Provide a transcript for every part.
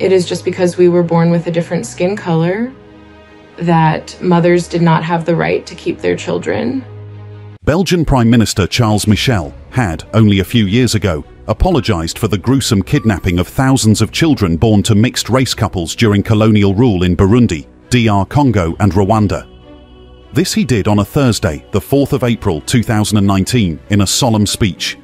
it is just because we were born with a different skin color that mothers did not have the right to keep their children. Belgian Prime Minister Charles Michel had, only a few years ago, apologized for the gruesome kidnapping of thousands of children born to mixed-race couples during colonial rule in Burundi, DR Congo and Rwanda. This he did on a Thursday, the 4th of April 2019, in a solemn speech.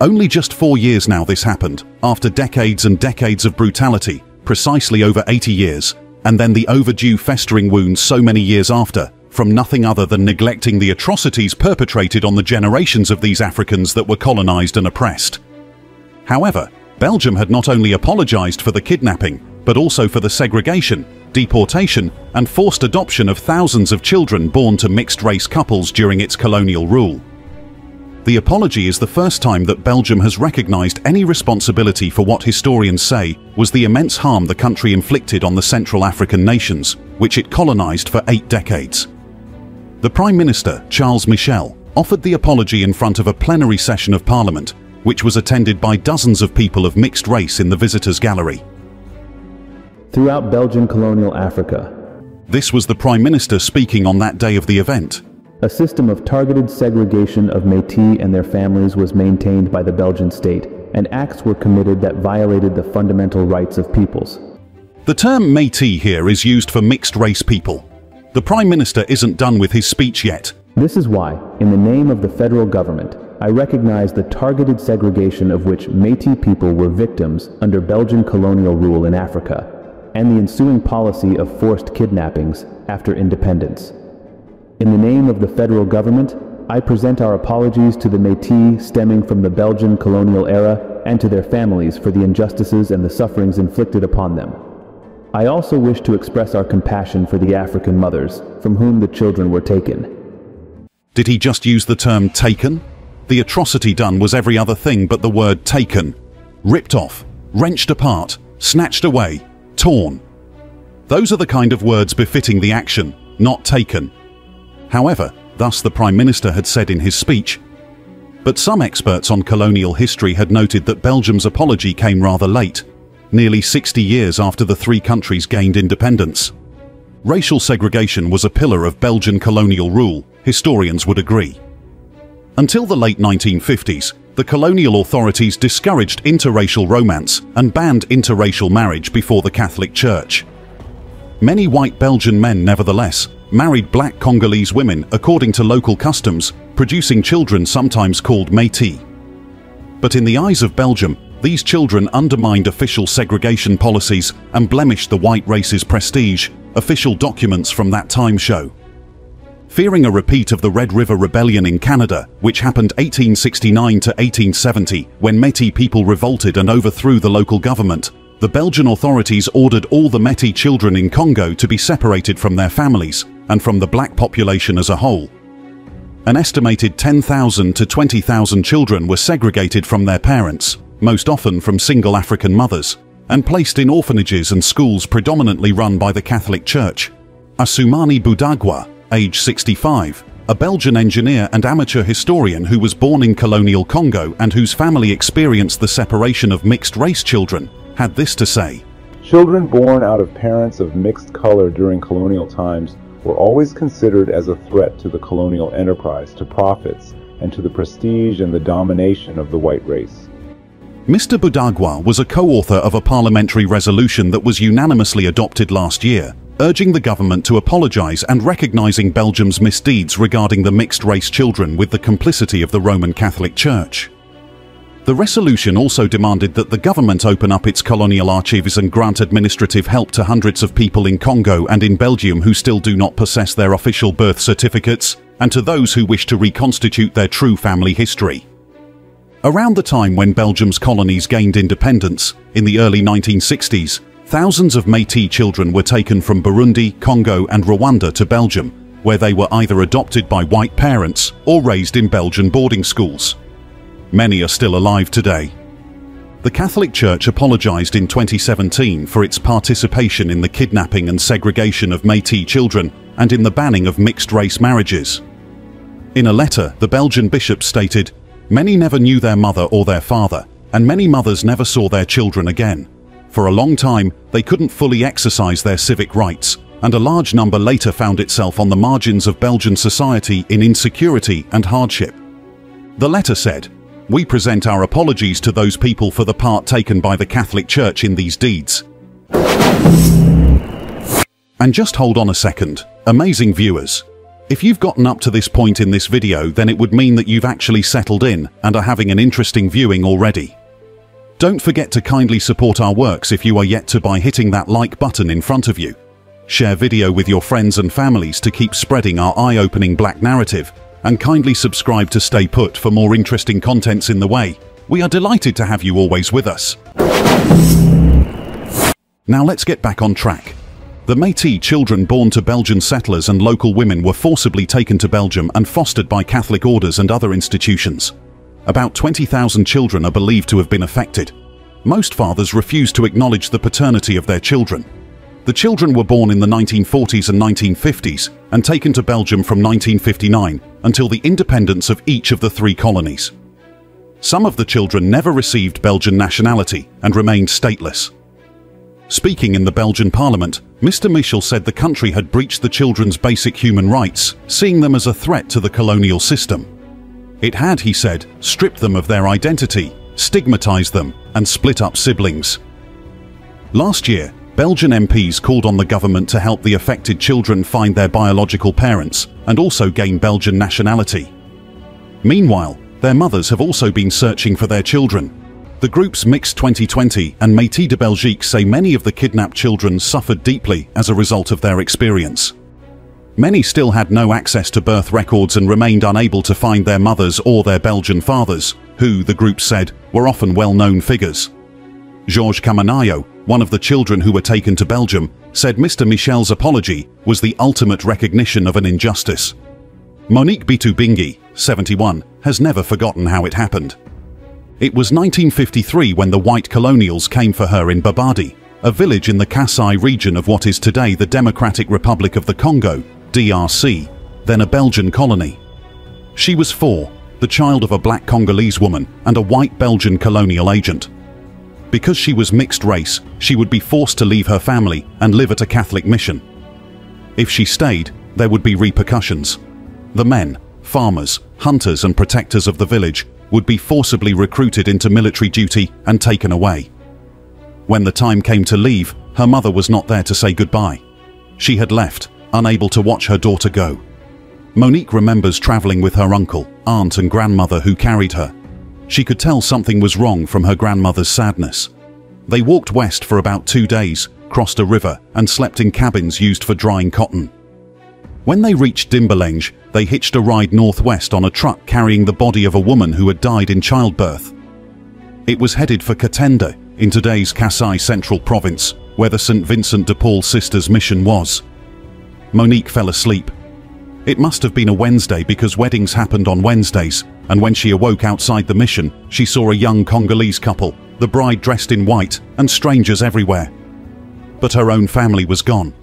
Only just 4 years now this happened, after decades and decades of brutality, precisely over 80 years, and then the overdue festering wounds so many years after, from nothing other than neglecting the atrocities perpetrated on the generations of these Africans that were colonized and oppressed. However, Belgium had not only apologized for the kidnapping, but also for the segregation, deportation, and forced adoption of thousands of children born to mixed-race couples during its colonial rule. The apology is the first time that Belgium has recognized any responsibility for what historians say was the immense harm the country inflicted on the Central African nations, which it colonized for 8 decades. The Prime Minister, Charles Michel, offered the apology in front of a plenary session of Parliament, which was attended by dozens of people of mixed race in the visitors' gallery. Throughout Belgian colonial Africa, this was the Prime Minister speaking on that day of the event. A system of targeted segregation of Métis and their families was maintained by the Belgian state, and acts were committed that violated the fundamental rights of peoples. The term Métis here is used for mixed-race people. The Prime Minister isn't done with his speech yet. This is why, in the name of the federal government, I recognize the targeted segregation of which Métis people were victims under Belgian colonial rule in Africa, and the ensuing policy of forced kidnappings after independence. In the name of the federal government, I present our apologies to the Métis stemming from the Belgian colonial era and to their families for the injustices and the sufferings inflicted upon them. I also wish to express our compassion for the African mothers from whom the children were taken. Did he just use the term taken? The atrocity done was every other thing but the word taken. Ripped off, wrenched apart, snatched away, torn. Those are the kind of words befitting the action, not taken. However, thus the Prime Minister had said in his speech. But some experts on colonial history had noted that Belgium's apology came rather late, nearly 60 years after the 3 countries gained independence. Racial segregation was a pillar of Belgian colonial rule, historians would agree. Until the late 1950s, the colonial authorities discouraged interracial romance and banned interracial marriage before the Catholic Church. Many white Belgian men, nevertheless, married black Congolese women according to local customs, producing children sometimes called Métis. But in the eyes of Belgium, these children undermined official segregation policies and blemished the white race's prestige, official documents from that time show. Fearing a repeat of the Red River Rebellion in Canada, which happened 1869 to 1870, when Métis people revolted and overthrew the local government, the Belgian authorities ordered all the Métis children in Congo to be separated from their families and from the black population as a whole. An estimated 10,000 to 20,000 children were segregated from their parents, most often from single African mothers, and placed in orphanages and schools predominantly run by the Catholic Church. Assoumani Boudagua, age 65, a Belgian engineer and amateur historian who was born in colonial Congo and whose family experienced the separation of mixed-race children, had this to say. Children born out of parents of mixed color during colonial times were always considered as a threat to the colonial enterprise, to profits, and to the prestige and the domination of the white race. Mr. Boudagua was a co-author of a parliamentary resolution that was unanimously adopted last year, urging the government to apologize and recognizing Belgium's misdeeds regarding the mixed-race children with the complicity of the Roman Catholic Church. The resolution also demanded that the government open up its colonial archives and grant administrative help to hundreds of people in Congo and in Belgium who still do not possess their official birth certificates, and to those who wish to reconstitute their true family history. Around the time when Belgium's colonies gained independence, in the early 1960s, thousands of Métis children were taken from Burundi, Congo and Rwanda to Belgium, where they were either adopted by white parents or raised in Belgian boarding schools. Many are still alive today. The Catholic Church apologized in 2017 for its participation in the kidnapping and segregation of Métis children and in the banning of mixed-race marriages. In a letter, the Belgian bishop stated, "Many never knew their mother or their father, and many mothers never saw their children again. For a long time, they couldn't fully exercise their civic rights, and a large number later found itself on the margins of Belgian society in insecurity and hardship. The letter said, "We present our apologies to those people for the part taken by the Catholic Church in these deeds." And just hold on a second, amazing viewers. If you've gotten up to this point in this video, then it would mean that you've actually settled in and are having an interesting viewing already. Don't forget to kindly support our works if you are yet to by hitting that like button in front of you. Share video with your friends and families to keep spreading our eye-opening black narrative, and kindly subscribe to stay put for more interesting contents in the way. We are delighted to have you always with us. Now let's get back on track. The Métis children born to Belgian settlers and local women were forcibly taken to Belgium and fostered by Catholic orders and other institutions. About 20,000 children are believed to have been affected. Most fathers refused to acknowledge the paternity of their children. The children were born in the 1940s and 1950s and taken to Belgium from 1959 until the independence of each of the 3 colonies. Some of the children never received Belgian nationality and remained stateless. Speaking in the Belgian parliament, Mr. Michel said the country had breached the children's basic human rights, seeing them as a threat to the colonial system. It had, he said, stripped them of their identity, stigmatized them, and split up siblings. Last year, Belgian MPs called on the government to help the affected children find their biological parents and also gain Belgian nationality. Meanwhile, their mothers have also been searching for their children. The groups Mixed 2020 and Métis de Belgique say many of the kidnapped children suffered deeply as a result of their experience. Many still had no access to birth records and remained unable to find their mothers or their Belgian fathers, who, the group said, were often well-known figures. Georges Camanayo, one of the children who were taken to Belgium, said Mr. Michel's apology was the ultimate recognition of an injustice. Monique Bitubingi, 71, has never forgotten how it happened. It was 1953 when the white colonials came for her in Babadi, a village in the Kasai region of what is today the Democratic Republic of the Congo, DRC, then a Belgian colony. She was 4, the child of a black Congolese woman and a white Belgian colonial agent. Because she was mixed race, she would be forced to leave her family and live at a Catholic mission. If she stayed, there would be repercussions. The men, farmers, hunters and protectors of the village would be forcibly recruited into military duty and taken away. When the time came to leave, her mother was not there to say goodbye. She had left, unable to watch her daughter go. Monique remembers traveling with her uncle, aunt and grandmother who carried her. She could tell something was wrong from her grandmother's sadness. They walked west for about 2 days, crossed a river and slept in cabins used for drying cotton. When they reached Dimbalenge, they hitched a ride northwest on a truck carrying the body of a woman who had died in childbirth. It was headed for Katenda, in today's Kasai Central Province, where the St. Vincent de Paul Sisters mission was. Monique fell asleep. It must have been a Wednesday because weddings happened on Wednesdays, and when she awoke outside the mission, she saw a young Congolese couple, the bride dressed in white, and strangers everywhere. But her own family was gone.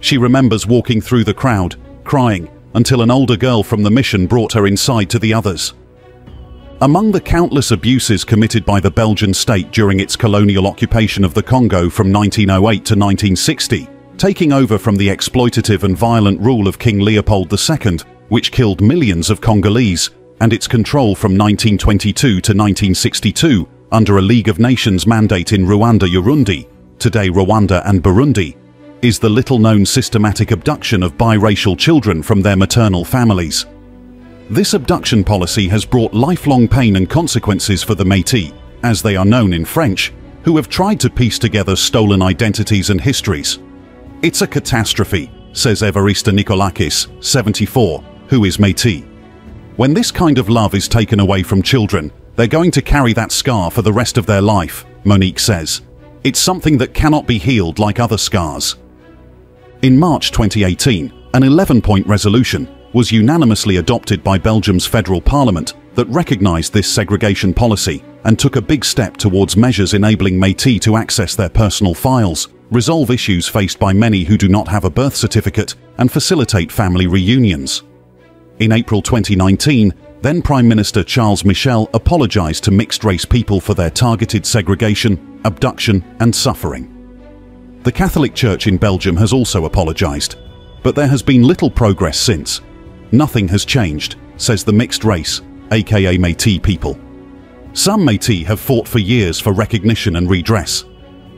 She remembers walking through the crowd, crying, until an older girl from the mission brought her inside to the others. Among the countless abuses committed by the Belgian state during its colonial occupation of the Congo from 1908 to 1960, taking over from the exploitative and violent rule of King Leopold II, which killed millions of Congolese, and its control from 1922 to 1962 under a League of Nations mandate in Rwanda-Urundi, today Rwanda and Burundi, is the little-known systematic abduction of biracial children from their maternal families. This abduction policy has brought lifelong pain and consequences for the Métis, as they are known in French, who have tried to piece together stolen identities and histories. It's a catastrophe, says Evarista Nikolakis, 74, who is Métis. When this kind of love is taken away from children, they're going to carry that scar for the rest of their life, Monique says. It's something that cannot be healed like other scars. In March 2018, an 11-point resolution was unanimously adopted by Belgium's federal parliament that recognized this segregation policy and took a big step towards measures enabling Métis to access their personal files, resolve issues faced by many who do not have a birth certificate, and facilitate family reunions. In April 2019, then Prime Minister Charles Michel apologized to mixed-race people for their targeted segregation, abduction, and suffering. The Catholic Church in Belgium has also apologized, but there has been little progress since. Nothing has changed, says the mixed race, aka Métis people. Some Métis have fought for years for recognition and redress.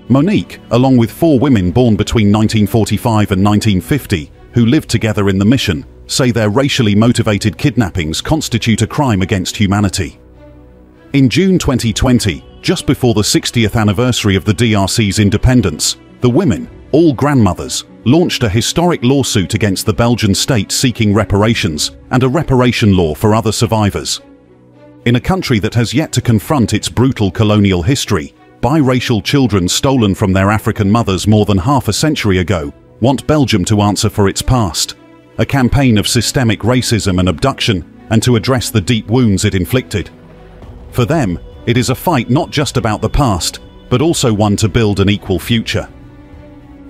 Monique, along with 4 women born between 1945 and 1950, who lived together in the mission, say their racially motivated kidnappings constitute a crime against humanity. In June 2020, just before the 60th anniversary of the DRC's independence, the women, all grandmothers, launched a historic lawsuit against the Belgian state seeking reparations and a reparation law for other survivors. In a country that has yet to confront its brutal colonial history, biracial children stolen from their African mothers more than half a century ago want Belgium to answer for its past, a campaign of systemic racism and abduction, and to address the deep wounds it inflicted. For them, it is a fight not just about the past, but also one to build an equal future.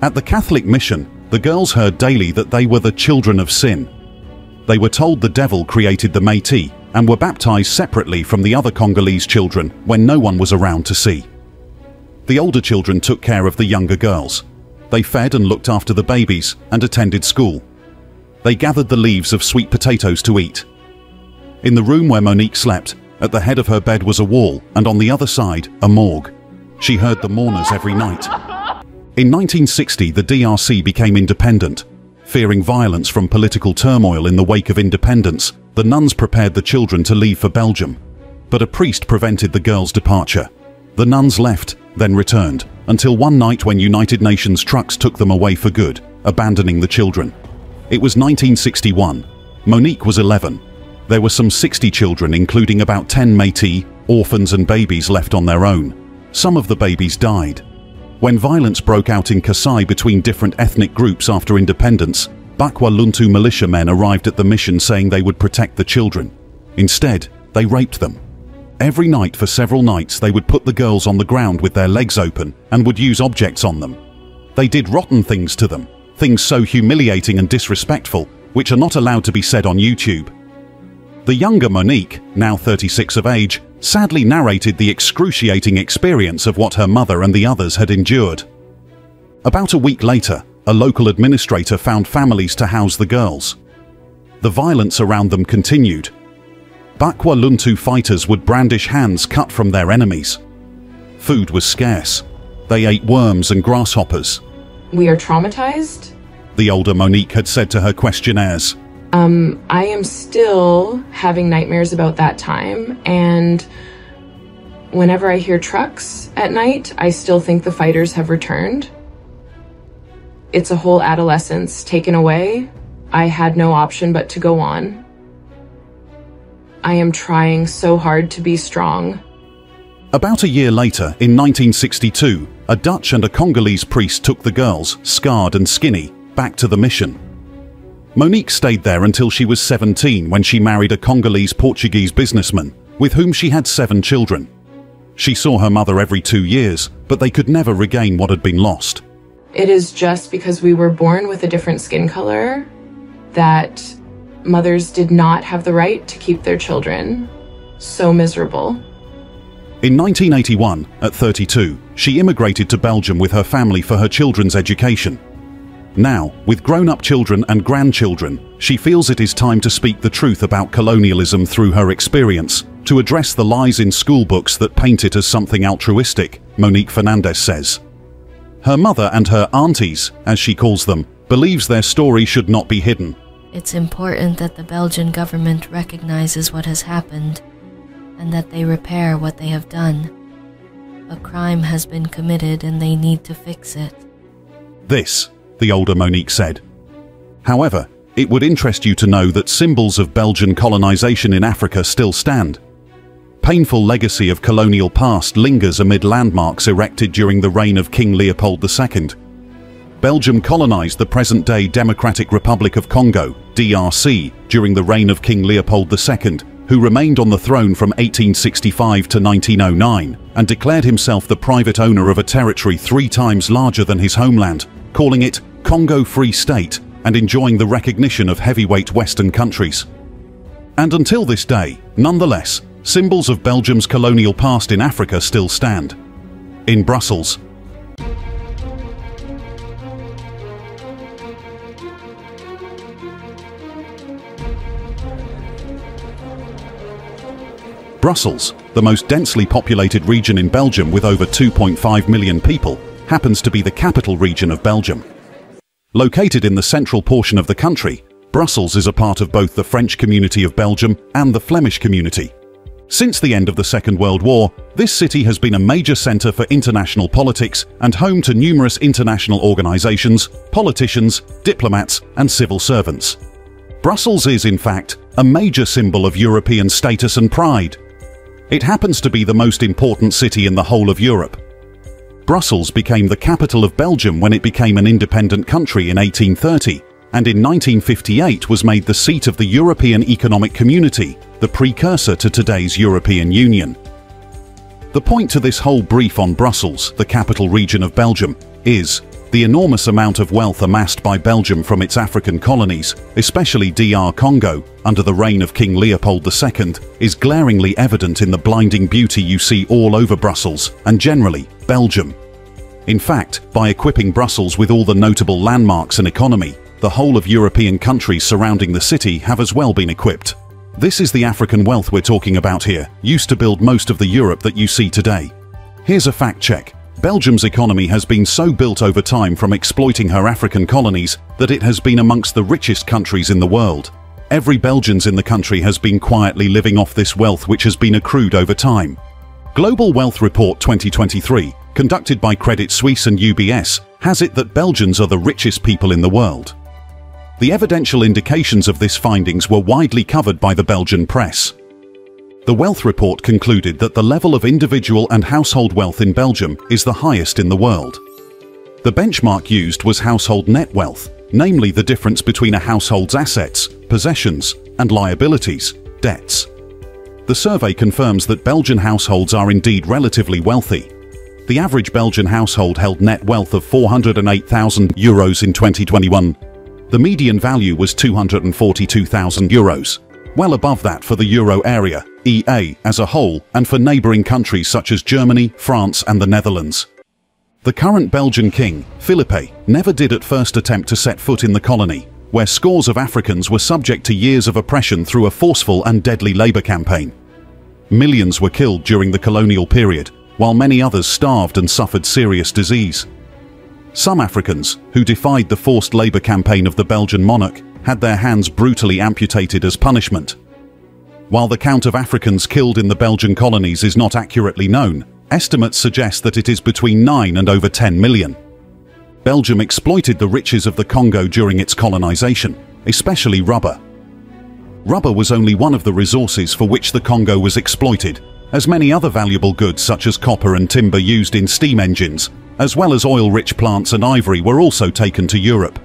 At the Catholic mission, the girls heard daily that they were the children of sin. They were told the devil created the Métis and were baptized separately from the other Congolese children when no one was around to see. The older children took care of the younger girls. They fed and looked after the babies and attended school. They gathered the leaves of sweet potatoes to eat. In the room where Monique slept, at the head of her bed was a wall, and on the other side, a morgue. She heard the mourners every night. In 1960, the DRC became independent. Fearing violence from political turmoil in the wake of independence, the nuns prepared the children to leave for Belgium. But a priest prevented the girls' departure. The nuns left, then returned, until one night when United Nations trucks took them away for good, abandoning the children. It was 1961. Monique was 11. There were some 60 children, including about 10 Métis, orphans and babies left on their own. Some of the babies died. When violence broke out in Kasai between different ethnic groups after independence, Bakwa-Luntu militiamen arrived at the mission saying they would protect the children. Instead, they raped them. Every night for several nights they would put the girls on the ground with their legs open and would use objects on them. They did rotten things to them, things so humiliating and disrespectful, which are not allowed to be said on YouTube. The younger Monique, now 36 of age, sadly narrated the excruciating experience of what her mother and the others had endured. About a week later, a local administrator found families to house the girls. The violence around them continued. Bakwa-Luntu fighters would brandish hands cut from their enemies. Food was scarce. They ate worms and grasshoppers. We are traumatized. The older Monique had said to her questionnaires. I am still having nightmares about that time, and whenever I hear trucks at night, I still think the fighters have returned. It's a whole adolescence taken away. I had no option but to go on. I am trying so hard to be strong. About a year later, in 1962, a Dutch and a Congolese priest took the girls, scarred and skinny, back to the mission. Monique stayed there until she was 17 when she married a Congolese-Portuguese businessman, with whom she had 7 children. She saw her mother every 2 years, but they could never regain what had been lost. It is just because we were born with a different skin color that mothers did not have the right to keep their children. So miserable. In 1981, at 32, she immigrated to Belgium with her family for her children's education. Now, with grown-up children and grandchildren, she feels it is time to speak the truth about colonialism through her experience, to address the lies in school books that paint it as something altruistic, Monique Fernandez says. Her mother and her aunties, as she calls them, believes their story should not be hidden. It's important that the Belgian government recognizes what has happened and that they repair what they have done. A crime has been committed and they need to fix it. This, the older Monique said. However, it would interest you to know that symbols of Belgian colonization in Africa still stand. Painful legacy of colonial past lingers amid landmarks erected during the reign of King Leopold II. Belgium colonized the present-day Democratic Republic of Congo, DRC, during the reign of King Leopold II, who remained on the throne from 1865 to 1909 and declared himself the private owner of a territory 3 times larger than his homeland, calling it Congo Free State and enjoying the recognition of heavyweight Western countries. And until this day, nonetheless, symbols of Belgium's colonial past in Africa still stand. In Brussels. Brussels, the most densely populated region in Belgium with over 2.5 million people, happens to be the capital region of Belgium. Located in the central portion of the country, Brussels is a part of both the French community of Belgium and the Flemish community. Since the end of the Second World War, this city has been a major centre for international politics and home to numerous international organisations, politicians, diplomats and civil servants. Brussels is, in fact, a major symbol of European status and pride. It happens to be the most important city in the whole of Europe. Brussels became the capital of Belgium when it became an independent country in 1830, and in 1958 was made the seat of the European Economic Community, the precursor to today's European Union. The point to this whole brief on Brussels, the capital region of Belgium, is the enormous amount of wealth amassed by Belgium from its African colonies, especially DR Congo, under the reign of King Leopold II, is glaringly evident in the blinding beauty you see all over Brussels, and generally, Belgium. In fact, by equipping Brussels with all the notable landmarks and economy, the whole of European countries surrounding the city have as well been equipped. This is the African wealth we're talking about here, used to build most of the Europe that you see today. Here's a fact check. Belgium's economy has been so built over time from exploiting her African colonies that it has been amongst the richest countries in the world. Every Belgian in the country has been quietly living off this wealth which has been accrued over time. Global Wealth Report 2023, conducted by Credit Suisse and UBS, has it that Belgians are the richest people in the world. The evidential indications of this findings were widely covered by the Belgian press. The Wealth Report concluded that the level of individual and household wealth in Belgium is the highest in the world. The benchmark used was household net wealth, namely the difference between a household's assets, possessions, and liabilities, debts. The survey confirms that Belgian households are indeed relatively wealthy. The average Belgian household held net wealth of €408,000 in 2021. The median value was €242,000, well above that for the euro area, EA, as a whole, and for neighbouring countries such as Germany, France and the Netherlands. The current Belgian king, Philippe, never did at first attempt to set foot in the colony, where scores of Africans were subject to years of oppression through a forceful and deadly labour campaign. Millions were killed during the colonial period, while many others starved and suffered serious disease. Some Africans, who defied the forced labour campaign of the Belgian monarch, had their hands brutally amputated as punishment. While the count of Africans killed in the Belgian colonies is not accurately known, estimates suggest that it is between 9 and over 10 million. Belgium exploited the riches of the Congo during its colonization, especially rubber. Rubber was only one of the resources for which the Congo was exploited, as many other valuable goods such as copper and timber used in steam engines, as well as oil-rich plants and ivory were also taken to Europe.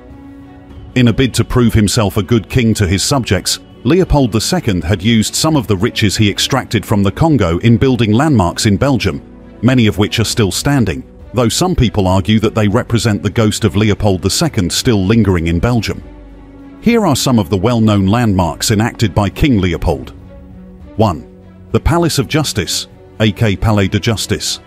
In a bid to prove himself a good king to his subjects, Leopold II had used some of the riches he extracted from the Congo in building landmarks in Belgium, many of which are still standing, though some people argue that they represent the ghost of Leopold II still lingering in Belgium. Here are some of the well-known landmarks enacted by King Leopold. 1. The Palace of Justice, aka Palais de Justice.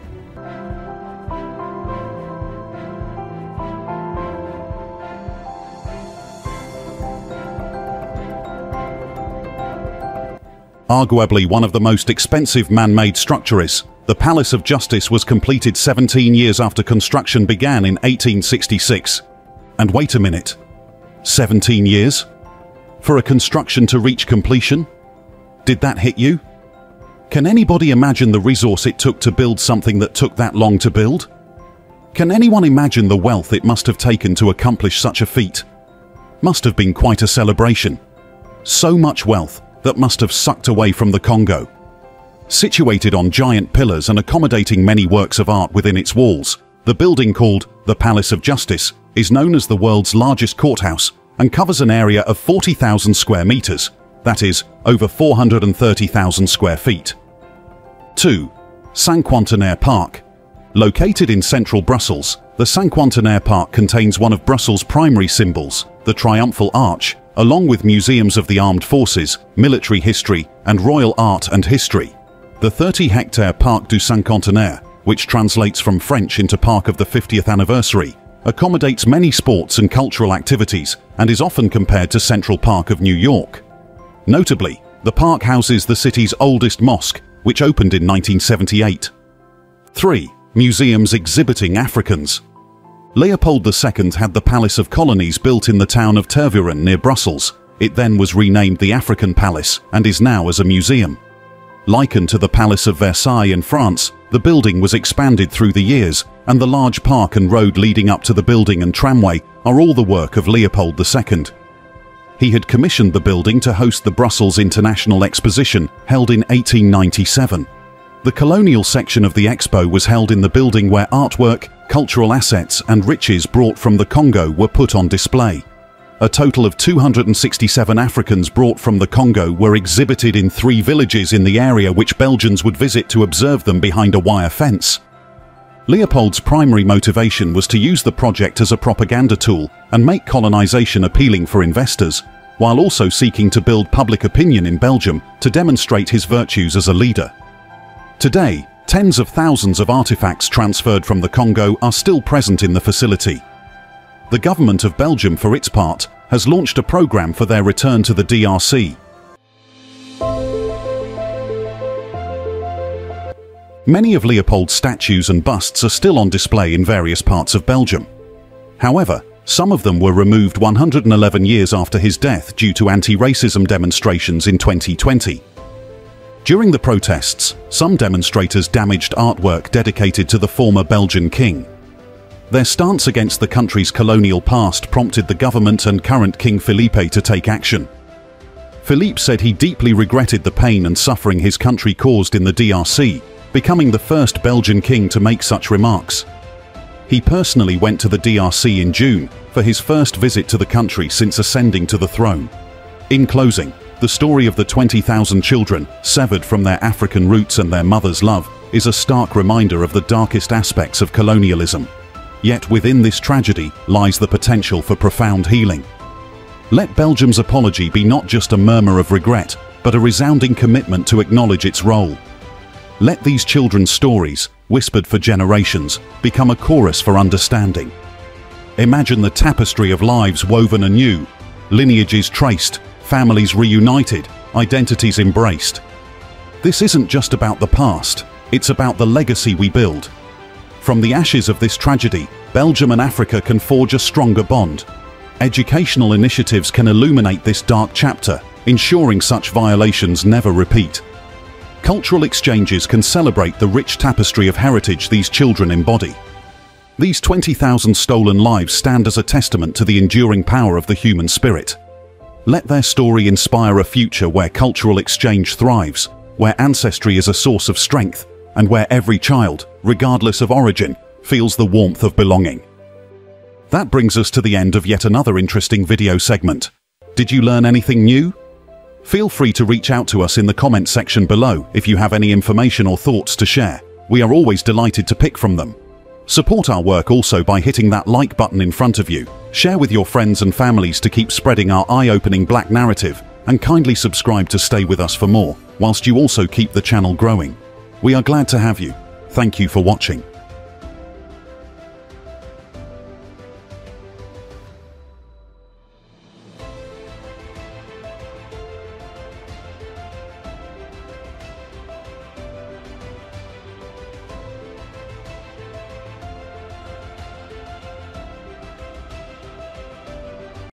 Arguably one of the most expensive man-made structures, the Palace of Justice was completed 17 years after construction began in 1866. And wait a minute, 17 years? For a construction to reach completion? Did that hit you? Can anybody imagine the resource it took to build something that took that long to build? Can anyone imagine the wealth it must have taken to accomplish such a feat? Must have been quite a celebration. So much wealth that must have sucked away from the Congo. Situated on giant pillars and accommodating many works of art within its walls, the building called the Palace of Justice is known as the world's largest courthouse and covers an area of 40,000 square meters, that is, over 430,000 square feet. 2. Cinquantenaire Park. Located in central Brussels, the Cinquantenaire Park contains one of Brussels' primary symbols, the Triumphal Arch, along with museums of the armed forces, military history, and royal art and history. The 30-hectare Parc du Cinquantenaire which translates from French into Park of the 50th Anniversary, accommodates many sports and cultural activities and is often compared to Central Park of New York. Notably, the park houses the city's oldest mosque, which opened in 1978. 3. Museums exhibiting Africans. Leopold II had the Palace of Colonies built in the town of Tervuren near Brussels. It then was renamed the African Palace and is now as a museum. Likened to the Palace of Versailles in France, the building was expanded through the years, and the large park and road leading up to the building and tramway are all the work of Leopold II. He had commissioned the building to host the Brussels International Exposition, held in 1897. The colonial section of the expo was held in the building where artwork, cultural assets and riches brought from the Congo were put on display. A total of 267 Africans brought from the Congo were exhibited in 3 villages in the area which Belgians would visit to observe them behind a wire fence. Leopold's primary motivation was to use the project as a propaganda tool and make colonization appealing for investors, while also seeking to build public opinion in Belgium to demonstrate his virtues as a leader. Today, tens of thousands of artifacts transferred from the Congo are still present in the facility. The government of Belgium, for its part, has launched a program for their return to the DRC. Many of Leopold's statues and busts are still on display in various parts of Belgium. However, some of them were removed 111 years after his death due to anti-racism demonstrations in 2020. During the protests, some demonstrators damaged artwork dedicated to the former Belgian king. Their stance against the country's colonial past prompted the government and current King Felipe to take action. Philippe said he deeply regretted the pain and suffering his country caused in the DRC, becoming the first Belgian king to make such remarks. He personally went to the DRC in June for his first visit to the country since ascending to the throne. In closing, the story of the 20,000 children severed from their African roots and their mother's love is a stark reminder of the darkest aspects of colonialism. Yet within this tragedy lies the potential for profound healing. Let Belgium's apology be not just a murmur of regret, but a resounding commitment to acknowledge its role. Let these children's stories, whispered for generations, become a chorus for understanding. Imagine the tapestry of lives woven anew, lineages traced, families reunited, identities embraced. This isn't just about the past, it's about the legacy we build. From the ashes of this tragedy, Belgium and Africa can forge a stronger bond. Educational initiatives can illuminate this dark chapter, ensuring such violations never repeat. Cultural exchanges can celebrate the rich tapestry of heritage these children embody. These 20,000 stolen lives stand as a testament to the enduring power of the human spirit. Let their story inspire a future where cultural exchange thrives, where ancestry is a source of strength, and where every child, regardless of origin, feels the warmth of belonging. That brings us to the end of yet another interesting video segment. Did you learn anything new? Feel free to reach out to us in the comment section below if you have any information or thoughts to share. We are always delighted to pick from them. Support our work also by hitting that like button in front of you. Share with your friends and families to keep spreading our eye-opening black narrative, and kindly subscribe to stay with us for more, whilst you also keep the channel growing. We are glad to have you. Thank you for watching.